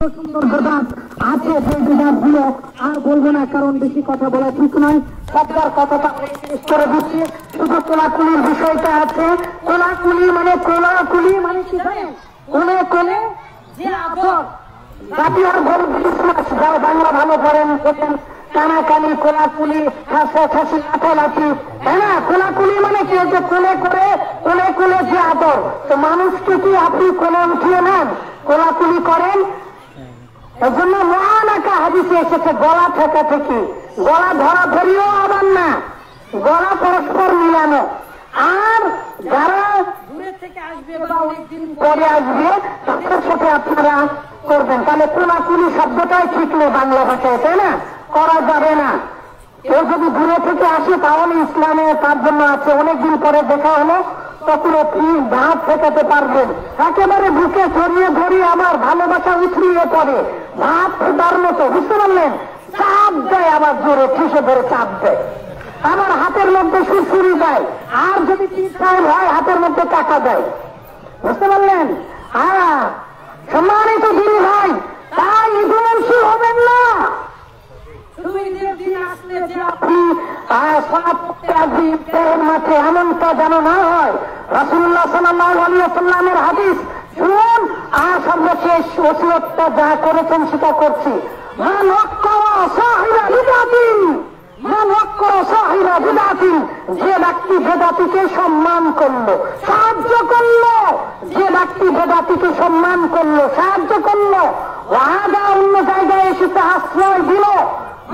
সুন্দর বিভাগ আছে, সেই বিভাগগুলো আর বলবো না, কারণ বেশি কথা বলা ঠিক নয়। সবটার কথাটা শেষ করে দিচ্ছি। শুধু কোলাকুলির বিষয়টা আছে। কোলাকুলি মানে কি জানেন? কোলে যে আদর, জাতীয় যারা বাংলা ভালো করেন কানাকানি, কোলাকুলি, হাসাহাসি, লাফালাফি, তাই না? কোলাকুলি মানে কি? যে কোলে যে আদর। তো মানুষকে কি আপনি কোলে উঠিয়ে নেন, কোলাকুলি করেন? এই জন্য মহান একটা হাদিসে এসেছে গলা ঠেকা থেকে, গলা ধরা ধরিও আবার না, গলা পরস্পর মিলানো। আর যারা দূরে থেকে আসবে বা অনেকদিন পরে আসবে তাদের সাথে আপনারা করবেন। তাহলে কোলাকুলি শব্দটাই ঠিক নেই বাংলা ভাষায়, তাই না? করা যাবে না। কেউ যদি দূরে থেকে আসে তাহলে ইসলামে তার জন্য আছে, অনেকদিন পরে দেখা হলো তখন ভাত ফেটাতে পারবেন। একেবারে বুকে ছড়িয়ে ধরিয়ে আমার ভালোবাসা উছড়িয়ে পড়ে ভাত ফেটার মতো, বুঝতে পারলেন? চাপ দেয়, আবার জোরে ঠেসে ধরে চাপ দেয়, আবার হাতের মধ্যে সুরসুরি দেয়, আর যদি চিৎকার হয় হাতের মধ্যে টাকা দেয়, বুঝতে পারলেন? হ্যাঁ, সম্মানিত দিন ভাই, তাই ইতিমধ্যে হবেন না। মাঠে এমনটা যেন না হয়। রাসূলুল্লাহ সাল্লাল্লাহু আলাইহি ওয়াসাল্লামের হাদিস শুনুন, আর সর্বশেষ ওসিয়তটা যা করেছেন সেটা করছি। মান ওয়াক্কারা সাহিরা বিদআতিন, যে ব্যক্তি বেদাতিকে সম্মান করলো, সাহায্য করলো, যে ব্যক্তি বেদাতিকে সম্মান করলো, সাহায্য করলো, ওয়াদা অন্য জায়গায় এসেছে আশ্রয় দিল।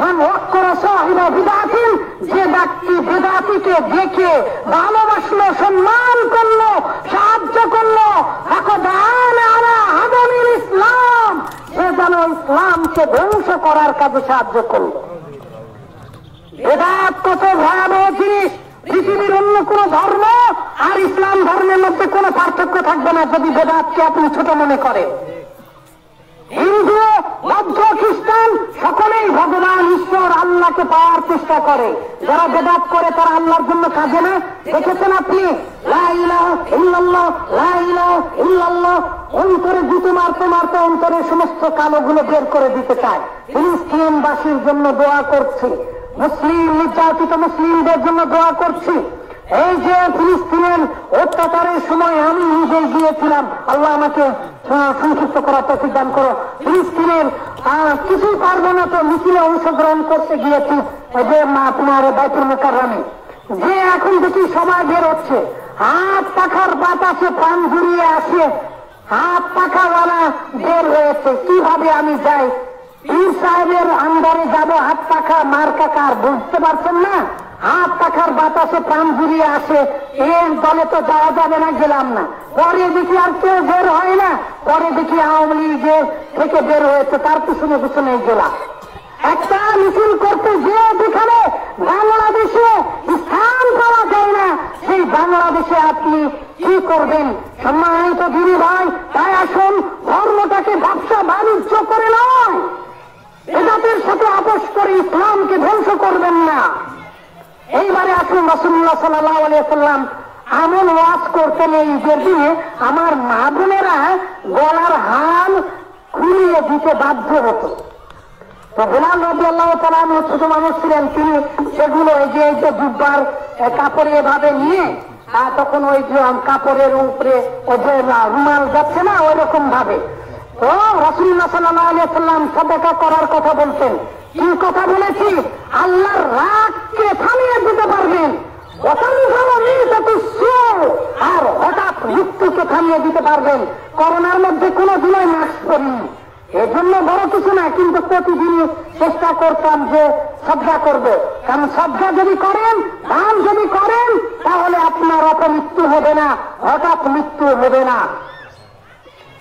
মান ওয়াক্কারা সাহিরা বিদআতিন, যে ব্যক্তি বেদাতিকে দেখে ভালোবাসলো, সম্মান করলো, সাহায্য করলো, ফাকাদ আনা আলা হাদামিল ইসলাম, সে যেন ইসলামকে ধ্বংস করার কাজে সাহায্য করলো। বেদাত কত ভয়াবহ জিনিস! পৃথিবীর অন্য কোন ধর্ম আর ইসলাম ধর্মের মধ্যে কোন পার্থক্য থাকবে না যদি বেদাতকে আপনি ছোট মনে করেন। হিন্দু, বৌদ্ধ, খ্রিস্টান সকলেই ভগবান ঈশ্বর আল্লাহকে পাওয়ার চেষ্টা করে। যারা বেদাত করে তারা আল্লাহর জন্য কাজে না। দেখেছেন আপনি? লা ইলাহা ইল্লাল্লাহ, লা ইলাহা ইল্লাল্লাহ, অন্তরে জুতো মারতে মারতে অন্তরের সমস্ত কালোগুলো বের করে দিতে চায়। ফিলিস্তিনবাসীর জন্য দোয়া করছি, মুসলিম নির্যাতিত মুসলিমদের জন্য দোয়া করছি। এই যে ফিলিস্তিনের অত্যাচারের সময় আমি নিজে গিয়েছিলাম, আল্লাহ আমাকে সংক্ষিপ্ত করার তৌফিক দান করো। ফিলিস্তিনের কিছুই পারবো না তো মিছিলে অংশগ্রহণ করতে গিয়েছি, যে আপনার বাইতুল মুকাররমে, যে এখন দেখি সবাই বের হচ্ছে, হাত পাখার বাতাসে প্রাণ জুড়িয়ে আসে, হাত পাখাওয়ালা বের হয়েছে। কিভাবে আমি যাই? পীর সাহেবের আন্ডারে যাব, হাত পাখা মার্কা কার বুঝতে পারছেন না? হাত পাখার বাতাসে প্রাণ জুড়িয়ে আসে, এর দলে তো যাওয়া যাবে না, গেলাম না। পরে দেখি আর কেউ বের হয় না, পরে দেখি আওয়ামী লীগের থেকে বের হয়েছে, তার পিছনে পিছনে গেলাম। একটা মিছিল করতে যে যেখানে বাংলাদেশে স্থান পাওয়া যায় না, সেই বাংলাদেশে আপনি কি করবেন? সম্মানিত দিদি ভাই, তাই আসুন ধর্মটাকে ব্যবসা বাণিজ্য করে নয়, বেদাতের সাথে আপোষ করে ইসলামকে ধ্বংস করবেন না। এইবারে আসুন, রাসূলুল্লাহ সাল্লাল্লাহু আলাইহি ওয়াসাল্লাম এমন ওয়াজ করতেন এই ঈদের দিনে, আমার মা বোনেরা গলার হাল খুলিয়ে দিতে বাধ্য হতো। তো বিলাল রাদিয়াল্লাহু তাআলা আনহু ছোট মানুষ ছিলেন, তিনি সেগুলো এই যে জুব্বার কাপড়ে এভাবে নিয়ে, তখন ওই যে কাপড়ের উপরে ওই যে রুমাল যাচ্ছে না, ওই রকম ভাবে। তো রাসূলুল্লাহ সাল্লাল্লাহু আলাইহি ওয়াসাল্লাম সাদাকা করার কথা বলতেন। কি কথা বলেছি? আল্লাহর রাগকে থামিয়ে দিতে পারবেন, আর হঠাৎ মৃত্যুকে থামিয়ে দিতে পারবেন। করোনার মধ্যে কোনো দিনই মাস্ক করিনি, এর জন্য বড় কিছু না, কিন্তু প্রতিদিনই চেষ্টা করতাম যে শ্রদ্ধা করবে। কারণ শ্রদ্ধা যদি করেন, দান যদি করেন, তাহলে আপনার অপমৃত্যু হবে না, হঠাৎ মৃত্যু হবে না।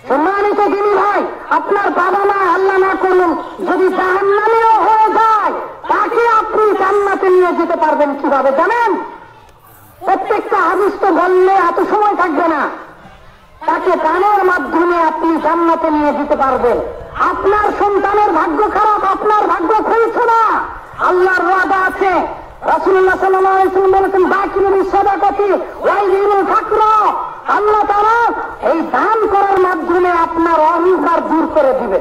সম্মানিত দিনী ভাই, আপনার বাবা মা আল্লাহ না করুন যদি জাহান্নামীও হয়ে যায়, তাকে আপনি জান্নাতে নিয়ে যেতে পারবেন কিভাবে জানেন? প্রত্যেকটা হাদিস তো বললে এত সময় থাকবে না। তাকে দানের মাধ্যমে আপনি জান্নাতে নিয়ে যেতে পারবেন। আপনার সন্তানের ভাগ্য খারাপ, আপনার ভাগ্য খুলছে না, আল্লাহর ওয়াদা আছে। রাসূলুল্লাহ সাল্লাল্লাহু আলাইহি ওয়াসাল্লাম বলেছেন, বাকিরুল সাদাকাতি ওয়াইদিরুল ফাকর, আল্লাহ তাআলা এই দান করার মাধ্যমে আপনার অহংকার দূর করে দিবে।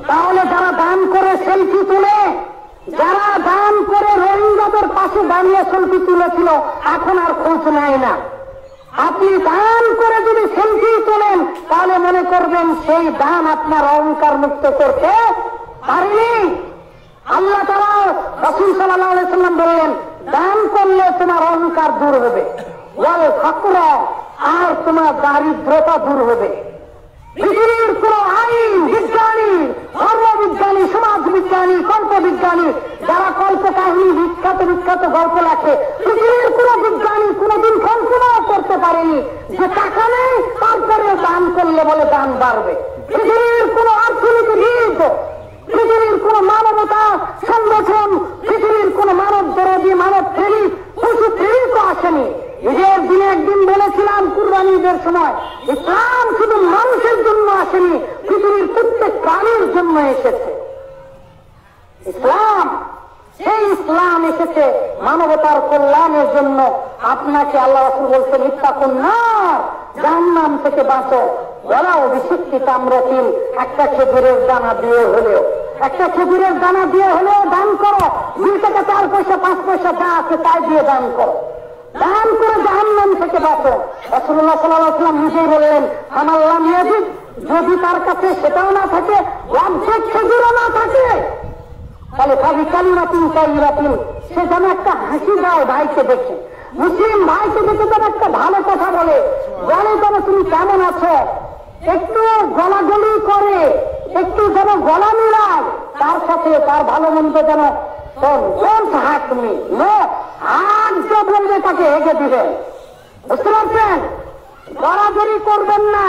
তাহলে যারা দান করে সেলফি তুলে, যারা দান করে রোহিঙ্গাদের পাশে দাঁড়িয়ে সেলফি তুলেছিল, এখন আর খোঁজ নেয় না। আপনি দান করে যদি সেলফি তোলেন তাহলে মনে করবেন সেই দান আপনার অহংকার মুক্ত করতে পারেনি। আল্লাহ তাআলা রাসূল সাল্লাল্লাহু আলাইহি ওয়াসাল্লাম বললেন, দান করলে তোমার অহংকার দূর হবে, ওয়াল ফাকর, আর তোমার দারিদ্রতা দূর হবে। পৃথিবীর কোন আইন বিজ্ঞানী, ধর্মবিজ্ঞানী, সমাজ বিজ্ঞানী, কল্পবিজ্ঞানী, যারা কল্প কাহিনী বিখ্যাত বিখ্যাত গল্প লেখে, পৃথিবীর কোন বিজ্ঞানী কোনদিন কল্পনা করতে পারেনি যে টাকা নেই তারপরে দান করলে বলে দান বাড়বে। পৃথিবীর কোন অর্থনীতিবিদ, পৃথিবীর কোন মানবতা সংগঠন, পৃথিবীর কোন মানব দরদি, মানব প্রেমিক, পশু প্রেমিকও আসেনি। ঈদের দিনে একদিন বলেছিলাম কুরবানি ঈদের সময়, ইসলাম শুধু মানুষের জন্য আসেনি, পৃথিবীর প্রত্যেক প্রাণীর জন্য এসেছে। ইসলাম, সেই ইসলাম এসেছে মানবতার কল্যাণের জন্য। আপনাকে আল্লাহ রাসূল বলছেন, ইত্তাকুন নার, জাহান্নাম থেকে বাঁচো, ওয়ালাউ বিশিক্কি তামরাতিন, একটা খেজুরের দানা দিয়ে হলেও, একটা খেজুরের দানা দিয়ে হলেও দান করো। 2 টাকা 4 পয়সা 5 পয়সা যা আছে তাই দিয়ে দান করো, দান করে জাহান্নাম থেকে বাঁচো। রাসূলুল্লাহ সাল্লাল্লাহু আলাইহি ওয়াসাল্লাম নিজেই বললেন, আমাল্লাম ইয়াজিদ, যদি তার কাছে সেটাও না থাকে, অর্ধেক খেজুরও না থাকে, তাহলে ভাবি কালিমাতিন তাইয়িবাতিন, সে যেন একটা হাসি দেয় ভাইকে দেখে, মুসলিম ভাইকে দেখে যেন একটা ভালো কথা বলে, বলে যেন তুমি কেমন আছো, একটু গলাগলি করে, একটু যেন গলা মিলায়, তার সাথে তার ভালো মন্দ যেন হাত তুমি হাত যে বলবে তাকে হেগে দিবে। বুঝতে পারছেন? গড়াগড়ি করবেন না,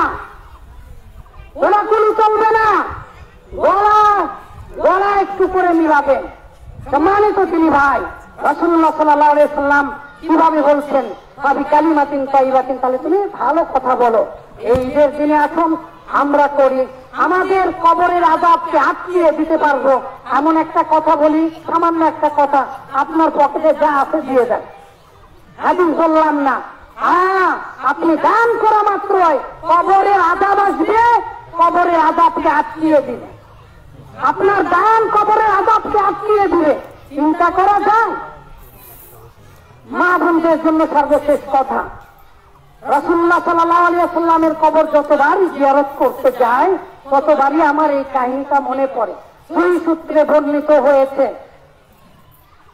গোলাগুলি চলবে না, গলা গলা একটু করে মিলাবেন। সম্মানিত তিনি ভাই, রাসূলুল্লাহ সাল্লাল্লাহু আলাইহি ওয়াসাল্লাম কিভাবে বলছেন, ভাবি কালিমাতিন তাইয়িবাতিন, তাহলে তুমি ভালো কথা বলো। এই ঈদের দিনে আসুন আমরা করি, আমাদের কবরের আযাবকে আটকিয়ে দিতে পারবো এমন একটা কথা বলি, সামান্য একটা কথা, আপনার পকেটে যা আছে দিয়ে দেন। হাদিস বললাম না, আপনি দান করা মাত্রই কবরের আযাব আসবে, কবরের আযাবকে আটকিয়ে দিবে। আপনার দান কবরের আযাবকে আটকিয়ে দিবে, চিন্তা করা যায়? মা বোনদের জন্য সর্বশেষ কথা, রাসূলুল্লাহ সাল্লাল্লাহু আলাইহি ওয়াসাল্লামের কবর যতবারই জিয়ারত করতে যায় ততবারই আমার এই কাহিনীটা মনে পড়ে। সেই সূত্রে বর্ণিত হয়েছে,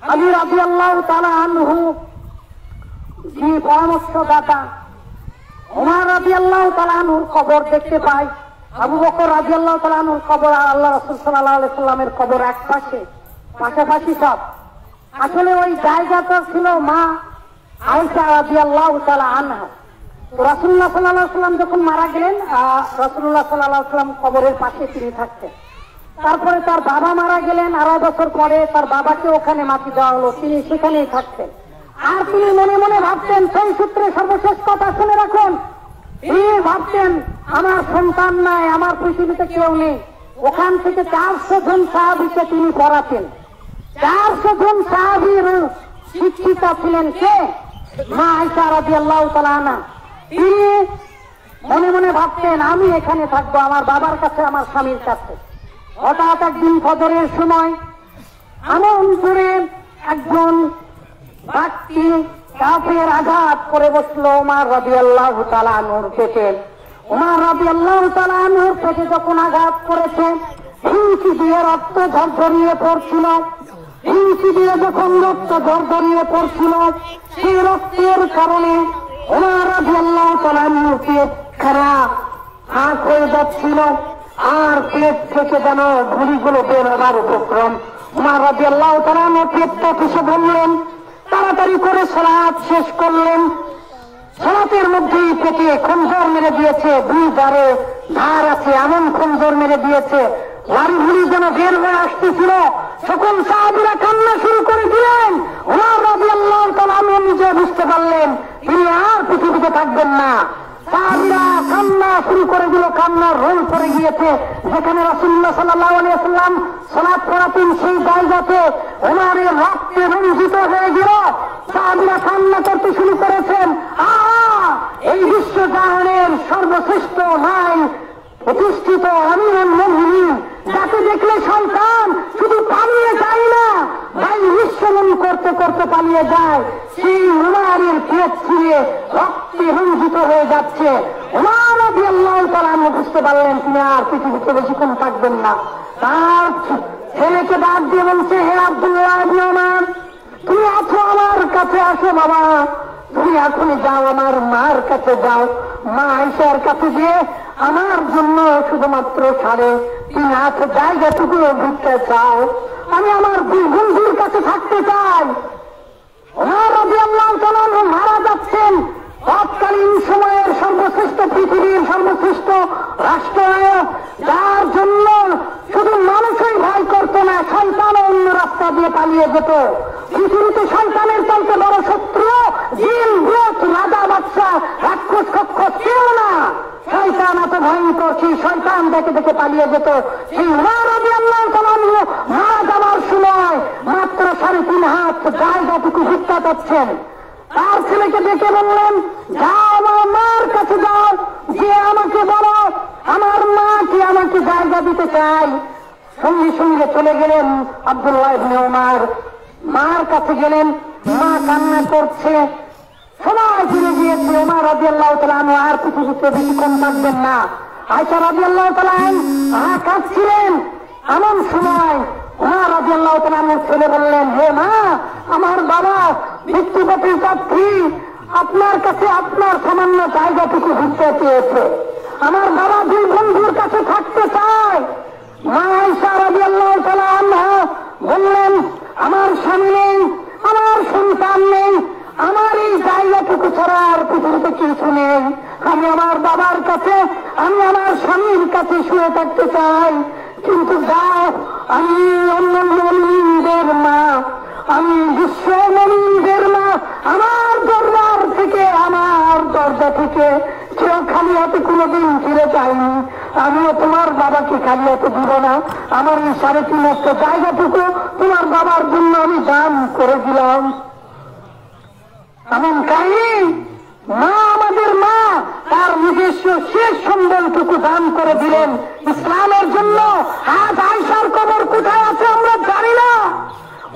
আলী রাদিয়াল্লাহু তাআলা আনহু যে পরামর্শদাতা, ওমর রাদিয়াল্লাহু তাআলা আনহুর কবর দেখতে পায়, আবু বকর রাদিয়াল্লাহু তাআলা আনহুর কবর আর আল্লাহ রাসূল সাল্লাল্লাহু আলাইহি ওয়াসাল্লামের কবর এক পাশে, পাশাপাশি সব। আসলে ওই জায়গাটা ছিল মা আয়েশা রাদিয়াল্লাহু তাআলা আনহা। রাসূলুল্লাহ সাল্লাল্লাহু আলাইহি ওয়াসাল্লাম যখন মারা গেলেন, রাসূলুল্লাহ সাল্লাল্লাহু আলাইহি ওয়াসাল্লাম কবরের পাশে তিনি থাকতেন। তারপরে তার বাবা মারা গেলেন, 2.5 বছর পরে তার বাবাকে ওখানে মাটি দেওয়া হলো, তিনি সেখানেই থাকতেন। আর তিনি মনে মনে ভাবতেন, সেই সূত্রে সর্বশেষ কথা শুনে রাখুন, তিনি ভাবতেন আমার সন্তান নাই, আমার পৃথিবীতে কেউ নেই। ওখান থেকে 400 জন সাহাবীকে তিনি পড়াতেন। 400 জন সাহাবীর শিক্ষিকা ছিলেন কে? মা আয়েশা রাদিয়াল্লাহু তাআলা আনহা। তিনি মনে মনে ভাবতেন আমি এখানে থাকবো, আমার বাবার কাছে, আমার স্বামীর কাছে। হঠাৎ একদিন ফজরের সময় এমন করে একজন ব্যক্তি কাফের আঘাত করে বসলো ওমর রাদিয়াল্লাহু তাআলা আনহুর পেটে। ওমর রাদিয়াল্লাহু তাআলা আনহুর পেটে যখন আঘাত করেছে, হিংসি দিয়ে রক্ত ঝরঝরিয়ে পড়ছিল। হিংসি দিয়ে যখন রক্ত ঝরঝরিয়ে পড়ছিল, সেই রক্তের কারণে ওমর রাদিয়াল্লাহু তাআলা আনহুর পেট খারাপ ফাঁক হয়ে যাচ্ছিল, আর পেট থেকে যেন গুলিগুলো বের হবার উপক্রম। ওমর রাদিয়াল্লাহু তাআলা আনহু পেটটা পিষে ধরলেন, তাড়াতাড়ি করে সালাত শেষ করলেন। সালাতের মধ্যেই পেটে খঞ্জর মেরে দিয়েছে, 2 ধারে ধার আছে এমন খঞ্জর মেরে দিয়েছে, লাড়ি ভুড়ি যেন বের হয়ে আসতেছিল। সকল সাহাবীরা কান্না শুরু করে দিলেন। ওমর রাদিয়াল্লাহু তাআলা আনহু নিজে বুঝতে পারলেন তিনি আর পৃথিবীতে থাকবেন না। সাহাবীরা কান্না শুরু করে দিল, কান্নার রোল পড়ে গিয়েছে। যেখানে রাসূলুল্লাহ সাল্লাল্লাহু আলাইহি ওয়াসাল্লাম সালাত পড়াতেন সেই জায়গাতে ওমরের রক্তে রঞ্জিত হয়ে গেল। সাহাবীরা কান্না করতে শুরু করেছেন, এই বিশ্বজাহানের সর্বশ্রেষ্ঠ নাই প্রতিষ্ঠিত আমিরুল মুমিনিন, যাকে দেখে দিয়ে যায়, সেই উমারের পেট ছিঁড়ে রক্তে রঞ্জিত হয়ে যাচ্ছে। উমার রাদিয়াল্লাহু তাআলা বুঝতে পারলেন তিনি আর পৃথিবীতে বেশিক্ষণ থাকবেন না। তার ছেলেকে ডাক দিয়ে বলছে, হে আব্দুল্লাহ ইবনে উমার, তুমি আছো আমার কাছে, আসো বাবা, তুমি এখনই যাও আমার মার কাছে যাও, মা আয়েশার কাছে গিয়ে আমার জন্য শুধুমাত্র 3.5 হাত জায়গাটুকু ভিক্ষা চাও, আমি আমার দুই বন্ধুর কাছে থাকতে চাই। ওমর রাদিয়াল্লাহু তাআলা মারা যাচ্ছেন, তৎকালীন সময়ের সর্বশ্রেষ্ঠ, পৃথিবীর সর্বশ্রেষ্ঠ রাষ্ট্রনায়ক, যার জন্য শুধু মানুষই ভয় করতো না, শয়তানও অন্য রাস্তা দিয়ে পালিয়ে যেত। পৃথিবীতে শয়তানের চাইতে বড় শত্রু জিন, ভূত, রাজা, বাদশা, রাক্ষস, কক্ষস কেউ না। শয়তান এত ভয়ঙ্কর, সেই শয়তান দেখে দেখে পালিয়ে যেত। সেই উমর রাদিয়াল্লাহু তাআলা মারা যাওয়ার সময় মাত্র 3.5 হাত জায়গাটুকু ভিক্ষা পাচ্ছেন। তার ছেলেকে ডেকে বললেন, যাও আমার মার কাছে যাও, যে আমাকে বলো আমার মা কি আমাকে জায়গা দিতে চাই। সঙ্গে সঙ্গে চলে গেলেন আব্দুল্লাহ ইবনে উমার, মার কাছে গেলেন, মা কান্না করছে, সবাই ফিরে গিয়েছে। উমর রাদিয়াল্লাহু তাআলা আনহু আর পৃথিবীতে বেশিক্ষণ থাকবেন না। আয়েশা রাদিয়াল্লাহু তাআলা আনহা কাঁদছিলেন। এমন সময় উমর রাদিয়াল্লাহু তাআলা আনহুর ছেলে বললেন, হে মা, আমার বাবা মৃত্যুপথের যাত্রী, আপনার কাছে আপনার সামান্য জায়গাটুকু ভিক্ষা চেয়েছে, আমার বাবা দুই বন্ধুর কাছে থাকতে চায়। মা আয়েশা রাদিয়াল্লাহু তাআলা আনহা বললেন, আমার স্বামী নেই, আমার সন্তান নেই, আমার এই জায়গাটুকু ছাড়া আর পৃথিবীতে কিছু নেই, আমি আমার বাবার কাছে, আমি আমার স্বামীর কাছে শুয়ে থাকতে চাই। কিন্তু যাও, আমি অন্য মুমিনদের মা, আমি বিশ্ব মুমিনদের মা, আমার দরবার থেকে, আমার দরজা থেকে কেউ খালি হাতে কোনোদিন ফিরে যায়নি, আমিও তোমার বাবাকে খালি হাতে দিব না। আমার এই 3.5 হাত জায়গাটুকু তোমার বাবার জন্য আমি দান করে দিলাম। এমন কাহিনী, মা আমাদের মা তার নিজস্ব শেষ সম্বলটুকু দান করে দিলেন ইসলামের জন্য। আজ আয়েশার কবর কোথায় আছে আমরা জানি না,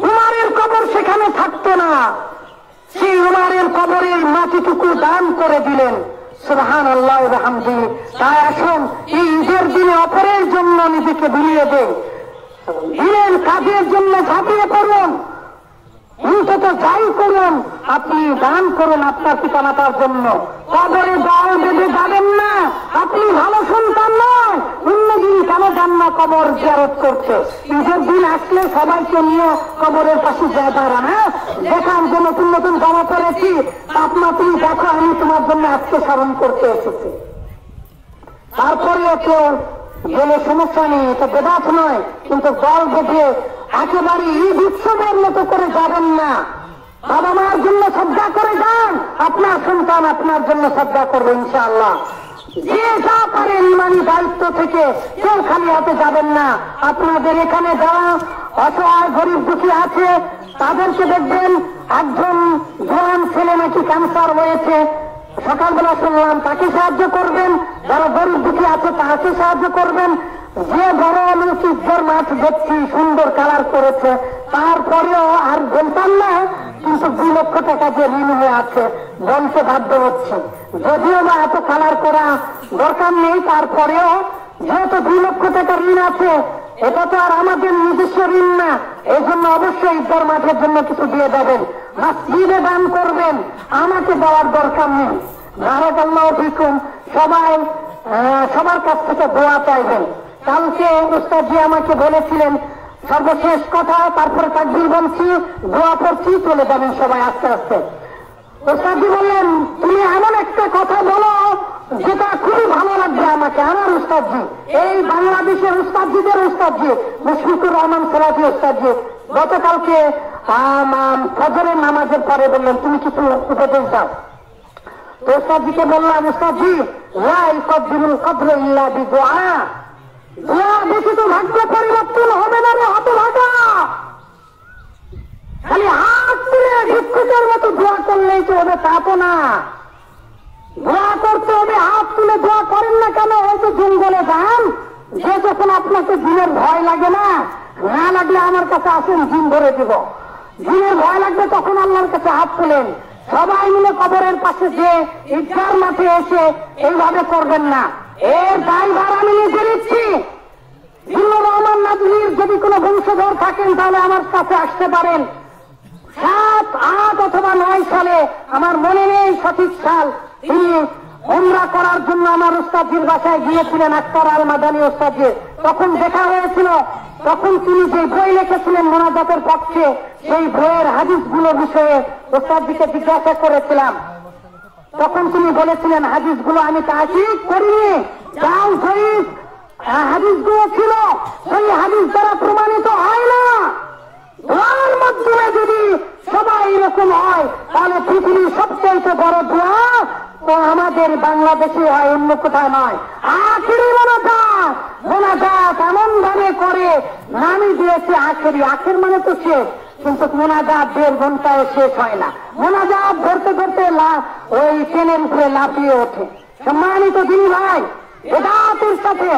উমারের কবর সেখানে থাকতো না, সেই উমারের কবরের মাটিটুকু দান করে দিলেন। সুবহানাল্লাহ ওয়া বিহামদিহি। তাই আসুন এই ঈদের দিনে অপরের জন্য নিজেকে বিলিয়ে দেন, দিনের কাজের জন্য ঝাঁপিয়ে পড়ুন, অন্তত যাই করুন আপনি দান করুন আপনার পিতামাতার জন্য। কবরে দল বেঁধে যাবেন না, আপনি ভালো সন্তান নয়, অন্যদিন কেন যান না কবর জিয়ারত করতে? ঈদের দিন আসলে সবাইকে নিয়ে কবরের পাশে যায় দাঁড়ান, দেখান যে নতুন নতুন জামা পড়েছি, আপনার তুমি দেখো আমি তোমার জন্য আজকে স্মরণ করতে এসেছি। তারপরেও কেউ গেলে সমস্যা নেই, এটা বেদাত নয়, কিন্তু দল বেঁধে একেবারে ঈদ উৎসবের মতো করে যাবেন না। বাবা মার জন্য শ্রদ্ধা করে যান, আপনার সন্তান আপনার জন্য শ্রদ্ধা করবে ইনশাআল্লাহ। যে যা পারেন ইমানি দায়িত্ব থেকে কেউ খালি হাতে যাবেন না। আপনাদের এখানে যারা অসহায় গরিব দুঃখী আছে তাদেরকে দেখবেন, একজন জোয়ান ছেলে নাকি ক্যান্সার হয়েছে, সকালবেলা শুনলাম তাকে সাহায্য করবেন, যারা গরিব দুঃখী আছে তাকে সাহায্য করবেন। যে বড় মসজিদের মাঠ দেখছি সুন্দর কালার করেছে, তারপরেও আর বলতাম না, কিন্তু 2 লক্ষ টাকা যে ঋণ হয়ে আছে বলতে বাধ্য হচ্ছে। যদিও বা এত কালার করা দরকার নেই, তারপরেও যেহেতু 2 লক্ষ টাকা ঋণ আছে, এটা তো আর আমাদের নিজস্ব ঋণ না, এই জন্য অবশ্যই ঈদের মাঠের জন্য কিছু দিয়ে দেবেন, মসজিদে দান করবেন, আমাকে দেওয়ার দরকার নেই। বারাকাল্লাহু ফিকুম। সবাই সবার কাছ থেকে দোয়া চাইবেন। কালকে উস্তাদজি আমাকে বলেছিলেন সর্বশেষ কথা, তারপরে তাকবীর বলছি, দোয়া করছি, চলে যাবেন সবাই আস্তে আস্তে। উস্তাদজি বললেন, তুমি এমন একটা কথা বলো যেটা খুবই ভালো লাগবে আমাকে। আমার উস্তাদজি, এই বাংলাদেশের উস্তাদজিদের উস্তাদজি মুশফিকুর রহমান সালাফি উস্তাদজি গতকালকে ফজরের নামাজের পরে বললেন তুমি কিছু উপদেশ দাও। তো উস্তাদজিকে বললাম, উস্তাদজি লা ইকদ্দিমুল কদ্র ইল্লা বিদুআ, দোয়া বেশি তো ভাগ্য পরিবর্তন হবে না রে হতভাগা। খালি হাত তুলে ভিক্ষুকের মতো দোয়া করলেই তো হবে, তা তো না। দোয়া করতে হবে, হাত তুলে দোয়া করেন না কেন? হয়তো জঙ্গলে যান, যে যখন আপনাকে জিনের ভয় লাগে না, না লাগলে আমার কাছে আসুন, জিন ধরে দিব। দিনের ভয় লাগবে তখন আল্লাহর কাছে হাত তোলেন। সবাই মিলে কবরের পাশে যে ঈদগার মাঠে এসে এইভাবে করবেন না। এর দায়ভার আমি নিজে নিচ্ছি। জিল্লুর রহমান নাজমীর যদি কোনো বংশধর থাকেন তাহলে আমার কাছে আসতে পারেন। 7, 8 অথবা 9 সালে, আমার মনে নেই সঠিক সাল, তিনি উমরা করার জন্য আমার উস্তাদের বাসায় গিয়েছিলেন, আক্তার আল মাদানী উস্তাদের। তখন দেখা হয়েছিল, তখন তিনি যে বই লিখেছিলেন মোনাজাতের পক্ষে, সেই বইয়ের হাদিসগুলোর বিষয়ে উস্তাদকে জিজ্ঞাসা করেছিলাম। তখন তিনি বলেছিলেন হাদিসগুলো আমি তাহকিক করিনি, যাও শহীদ হাদিসগুলো ছিল সেই হাদিস দ্বারা প্রমাণিত হয় না। দোয়ার মাধ্যমে যদি সবাই এরকম হয় তাহলে পৃথিবীর সবচেয়ে বড় দোয়া তো আমাদের বাংলাদেশে হয়, অন্য কোথাও নয়। আখেরি মোনাজাত এমন ভাবে করে নামই দিয়েছে আখেরি। আখের মানে তো শেষ, কিন্তু মোনাজাত 1.5 ঘন্টায় শেষ হয় না। মোনাজাত ধরতে ধরতে ওই ট্রেনের উপরে লাফিয়ে ওঠে। সম্মানিত দিন ভাই, বেদাতের সাথে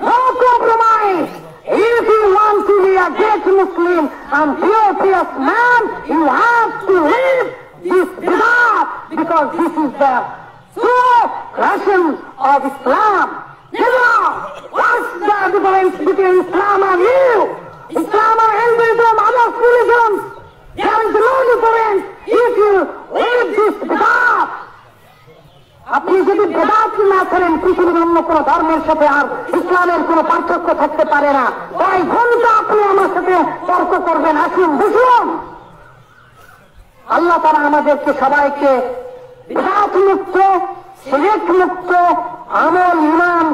no compromise. If you want to be a great Muslim and pious man, you have to live this bidat, because this is the true expression of Islam. What's the difference between Islam and you? Islam and Hinduism, other religions, there is no difference if you live this bidat. আপনি যদি বেদাত না করেন, পৃথিবীর অন্য কোন ধর্মের সাথে আর ইসলামের কোন পার্থক্য থাকতে পারে না। কয় ঘন্টা আপনি আমার সাথে তর্ক করবেন? আসুন বুঝুন। আল্লাহ তাআলা আমাদেরকে সবাইকে বেদাত মুক্ত, শিরক মুক্ত আমল ঈমান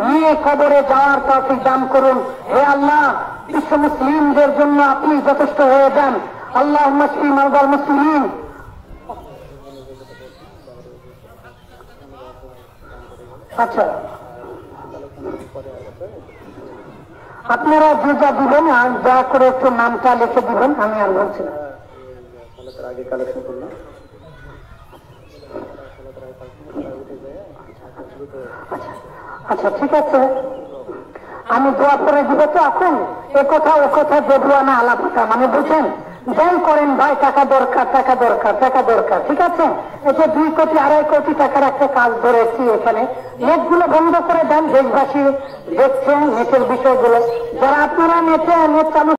নিয়ে কবরে যাওয়ার তৌফিক দান করুন। হে আল্লাহ, বিশ্ব মুসলিমদের জন্য আপনি যথেষ্ট হয়ে যান। আল্লাহুম্মা শফি মারদাল মুসলিমিন। আচ্ছা, আপনারা যে যা দিবেন দয়া করে একটু নামটা লিখে দিবেন, আমি আর বলছি না। আচ্ছা ঠিক আছে, আমি দোয়া করে দিব। তো এখন এ কথা ও কথা দেবো না, আলাপটা মানে বুঝেন, যাই করেন ভাই, টাকা দরকার, টাকা দরকার, টাকা দরকার, ঠিক আছে? এটা 2 কোটি 2.5 কোটি টাকার একটা কাজ ধরেছি এখানে। নেটগুলো বন্ধ করে দেন, দেশবাসী দেখছেন নেটের বিষয়গুলো। যারা আপনারা নেট চালু